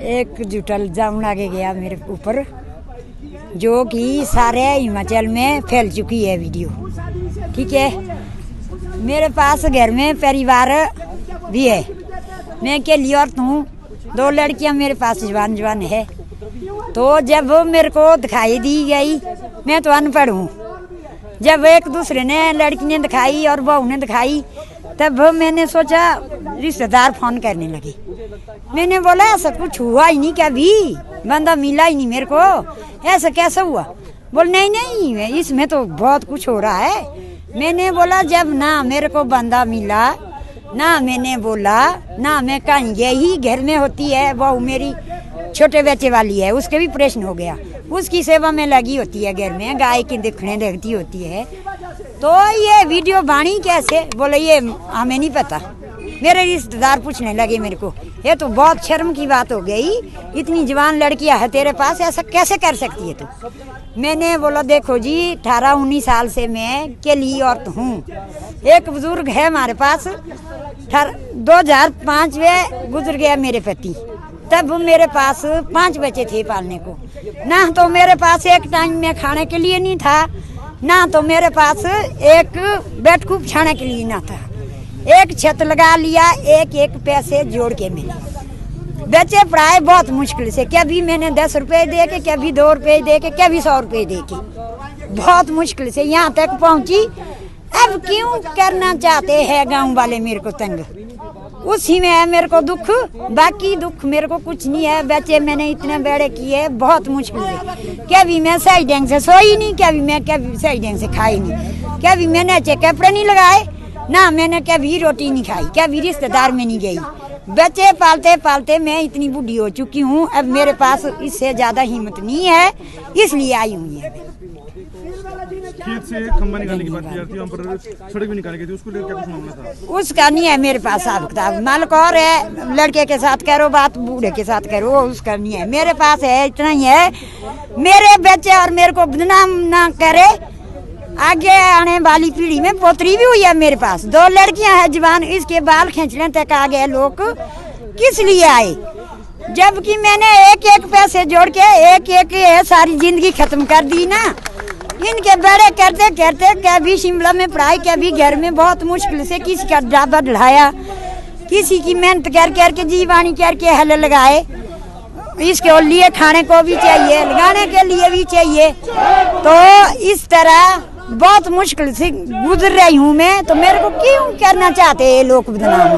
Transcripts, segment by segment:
एक झूठा इल्जाम लागे गया मेरे ऊपर, जो कि सारे हिमाचल में फैल चुकी है वीडियो। ठीक है, मेरे पास घर में परिवार भी है, मैं अकेली औरत हूँ, 2 लड़कियाँ मेरे पास जवान है। तो जब मेरे को दिखाई दी गई, मैं तो अनपढ़ हूँ, जब एक दूसरे ने लड़की ने दिखाई और बहू ने दिखाई, तब मैंने सोचा रिश्तेदार फोन करने लगे। मैंने बोला ऐसा कुछ हुआ ही नहीं, क्या भी बंदा मिला ही नहीं मेरे को, ऐसा कैसे हुआ? बोल नहीं इसमें तो बहुत कुछ हो रहा है। मैंने बोला जब ना मेरे को बंदा मिला, ना मैंने बोला, ना मैं कहीं गई, घर में होती है बहू मेरी छोटे बच्चे वाली है, उसके भी ऑपरेशन हो गया, उसकी सेवा में लगी होती है, घर में गाय की दिखने देखती होती है। तो ये वीडियो बाणी कैसे? बोले ये हमें नहीं पता। मेरे रिश्तेदार पूछने लगे मेरे को, ये तो बहुत शर्म की बात हो गई, इतनी जवान लड़कियां है तेरे पास, ऐसा कैसे कर सकती है तू? मैंने बोला देखो जी, 18-19 साल से मैं अकेली औरत हूँ। एक बुजुर्ग है हमारे पास, 2005 में गुजर गया मेरे पति, तब मेरे पास 5 बच्चे थे पालने को, ना तो मेरे पास एक टाइम में खाने के लिए नहीं था, ना तो मेरे पास एक बैठकूप छाने के लिए ना था। एक छत लगा लिया, एक पैसे जोड़ के मिले। बच्चे पढ़ाए बहुत मुश्किल से, कभी मैंने 10 रुपए दे के, कभी 2 रुपए दे के, कभी 100 रुपए दे के, बहुत मुश्किल से यहाँ तक पहुँची। अब क्यों करना चाहते हैं गाँव वाले मेरे को तंग? उसी में है मेरे को दुख, बाकी दुख मेरे को कुछ नहीं है। बच्चे मैंने इतने बड़े किए बहुत मुश्किल से, कभी मैं सही ढंग से सोई नहीं, कभी सही ढंग से खाई नहीं, कभी मैंने अच्छे कपड़े नहीं लगाए, ना मैंने कभी रोटी नहीं खाई, कभी रिश्तेदार में नहीं गई। बच्चे पालते पालते मैं इतनी बूढ़ी हो चुकी हूँ, अब मेरे पास इससे ज्यादा हिम्मत नहीं है, इसलिए आई हूँ ये। खेत से खंबा निकालने की बात की जाती है, वहाँ पर सड़क भी निकाली गई थी, उसको लेकर क्या कुछ मामला था? उसका नहीं है मेरे पास हिसाब किताब, मालिक और है, लड़के के साथ करो बात, बूढ़े के साथ करो, उसका नहीं है। मेरे पास है, इतना ही है, मेरे बच्चे और मेरे को बदनाम ना करे, आगे आने वाली पीढ़ी में पोतरी भी हुई है मेरे पास, 2 लड़कियां हैं जवान, इसके बाल खींचने तक आ गए लोग, किस लिए आए? जबकि मैंने एक पैसे जोड़ के एक सारी जिंदगी खत्म कर दी ना। इनके बड़े करते करते कभी शिमला में पढ़ाई, कभी घर में बहुत मुश्किल से किसी का ढाबा ढलाया, किसी की मेहनत कर करके जीवानी करके हल लगाए, इसके लिए खाने को भी चाहिए, लगाने के लिए भी चाहिए। तो इस तरह बहुत मुश्किल से गुजर रही हूँ मैं, तो मेरे को क्यों करना चाहते हैं लोग बदनाम?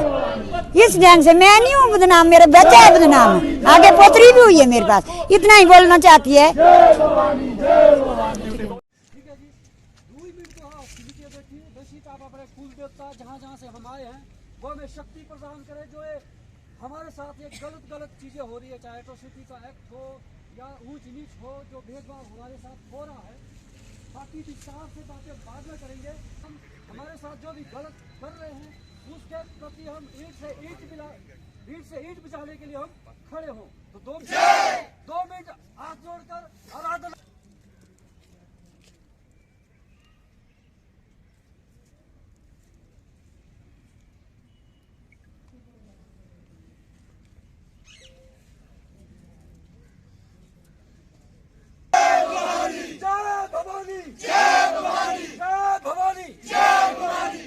इस ढंग से मैं नहीं हूँ बदनाम, मेरे बच्चे है बदनाम, आगे पोतरी भी हुई है मेरे पास, इतना ही बोलना चाहती है। जहाँ से हम आए हैं वो हमें शक्ति प्रदान करे, जो ये हमारे साथ ये गलत चीजें हो रही है, चाहे एट्रोसिटी का एक्ट हो या ऊंच नीच हो, जो भेदभाव हमारे साथ हो रहा है, बाकी विस्तार से बातें बाद में करेंगे। हम हमारे साथ जो भी गलत कर रहे हैं उसके प्रति हम ईंट से ईंट बचाने के लिए हम खड़े हों। तो 2 मिनट हाथ जोड़कर आराधना।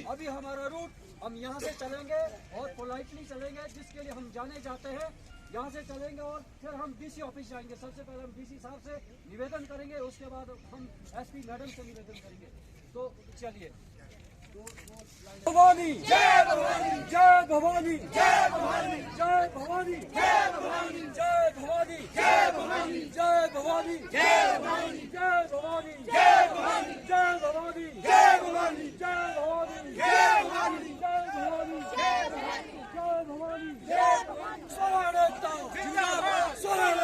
अभी हमारा रूट हम यहाँ से चलेंगे और पोलाइटली चलेंगे, जिसके लिए हम जाने जाते हैं, यहाँ से चलेंगे और फिर हम डीसी ऑफिस जाएंगे। सबसे पहले हम डीसी साहब से निवेदन करेंगे, उसके बाद हम एसपी मैडम से निवेदन करेंगे। तो चलिए। भवानी जय भवानी, जय भवानी, जय भवानी, जय भवानी, जय भवानी, जय भवानी, जय भवानी, जय भवानी, जय भवानी, जय भवानी, जय भवानी, जय भवानी, जय भवानी, जय भवानी, जय भवानी, जय भवानी, जय भवानी, जय भवानी। स्वागत जिंदाबाद, स्वागत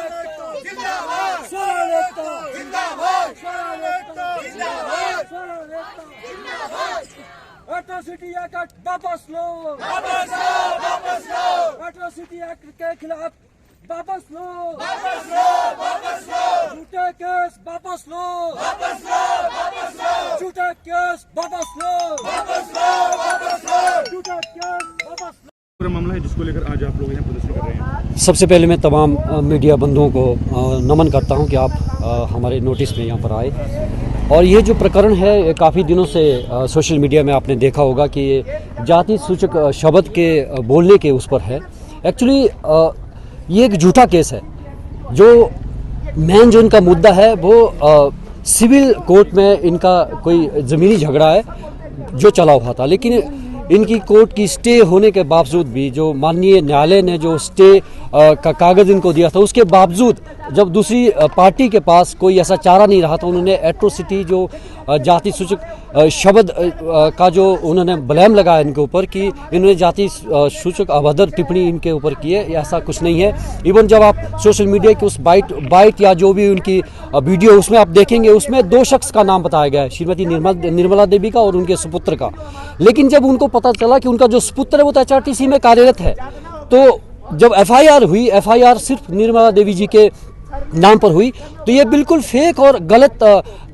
जिंदाबाद, स्वागत जिंदाबाद, स्वागत जिंदाबाद, स्वागत जिंदाबाद। एट्रोसिटी एक्ट वापस लो, वापस लो, वापस लो। एट्रोसिटी एक्ट के खिलाफ वापस लो, वापस लो, वापस लो। झूठे केस वापस लो, वापस लो, वापस लो। झूठे केस वापस लो, वापस लो, वापस लो। झूठे केस वापस लो। पूरा मामला है जिसको लेकर आज आप लोग यहाँ प्रदर्शन कर रहे हैं? सबसे पहले मैं तमाम मीडिया बंधुओं को नमन करता हूं कि आप हमारे नोटिस में यहाँ पर आए। और ये जो प्रकरण है काफ़ी दिनों से सोशल मीडिया में आपने देखा होगा कि ये जाति सूचक शब्द के बोलने के उस पर है। एक्चुअली ये एक झूठा केस है। जो मेन जो इनका मुद्दा है वो सिविल कोर्ट में इनका कोई ज़मीनी झगड़ा है जो चला हुआ था, लेकिन इनकी कोर्ट की स्टे होने के बावजूद भी जो माननीय न्यायालय ने जो स्टे का कागज़ इनको दिया था, उसके बावजूद जब दूसरी पार्टी के पास कोई ऐसा चारा नहीं रहा तो उन्होंने एट्रोसिटी जो जाति सूचक शब्द का जो उन्होंने ब्लेम लगाया इनके ऊपर कि इन्होंने जाति सूचक अभद्र टिप्पणी इनके ऊपर की है। ऐसा कुछ नहीं है। इवन जब आप सोशल मीडिया की उस बाइट या जो भी उनकी वीडियो उसमें आप देखेंगे, उसमें 2 शख्स का नाम बताया गया है, श्रीमती निर्मला देवी का और उनके सुपुत्र का। लेकिन जब उनको पता चला कि उनका जो सुपुत्र है वो तो HRTC में कार्यरत है, तो जब FIR हुई, FIR सिर्फ निर्मला देवी जी के नाम पर हुई, तो ये बिल्कुल फेक और गलत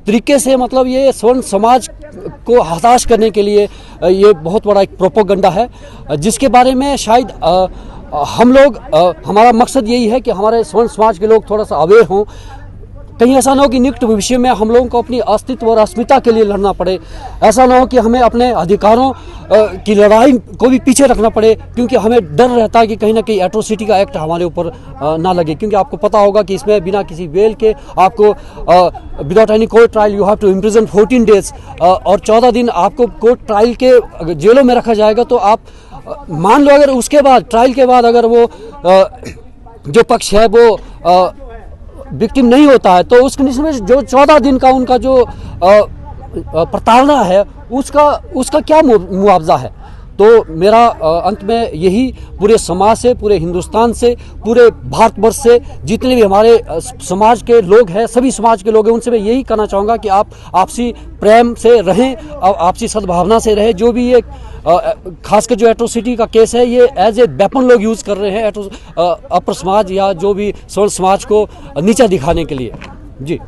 तरीके से, मतलब ये स्वर्ण समाज को हताश करने के लिए ये बहुत बड़ा एक प्रोपोगंडा है, जिसके बारे में शायद हम लोग, हमारा मकसद यही है कि हमारे स्वर्ण समाज के लोग थोड़ा सा अवेयर हों। कहीं ऐसा ना हो कि निकट भविष्य में हम लोगों को अपनी अस्तित्व और अस्मिता के लिए लड़ना पड़े। ऐसा ना हो कि हमें अपने अधिकारों की लड़ाई को भी पीछे रखना पड़े, क्योंकि हमें डर रहता है कि कहीं ना कहीं एट्रोसिटी का एक्ट हमारे ऊपर ना लगे। क्योंकि आपको पता होगा कि इसमें बिना किसी बेल के आपको without any court trial you have to imprison 14 days और 14 दिन आपको कोर्ट ट्रायल के जेलों में रखा जाएगा। तो आप मान लो अगर उसके बाद, ट्रायल के बाद अगर वो जो पक्ष है वो विक्टिम नहीं होता है, तो उस कंडीशन में जो 14 दिन का उनका जो प्रताड़ना है उसका क्या मुआवजा है। तो मेरा अंत में यही पूरे समाज से, पूरे हिंदुस्तान से, पूरे भारतवर्ष से जितने भी हमारे समाज के लोग हैं, सभी समाज के लोग हैं, उनसे मैं यही कहना चाहूँगा कि आप आपसी प्रेम से रहें, आपसी सद्भावना से रहें। जो भी ये खासकर जो एट्रोसिटी का केस है, ये एज ए वेपन लोग यूज़ कर रहे हैं अपर समाज या जो भी स्वर्ण समाज को नीचा दिखाने के लिए। जी।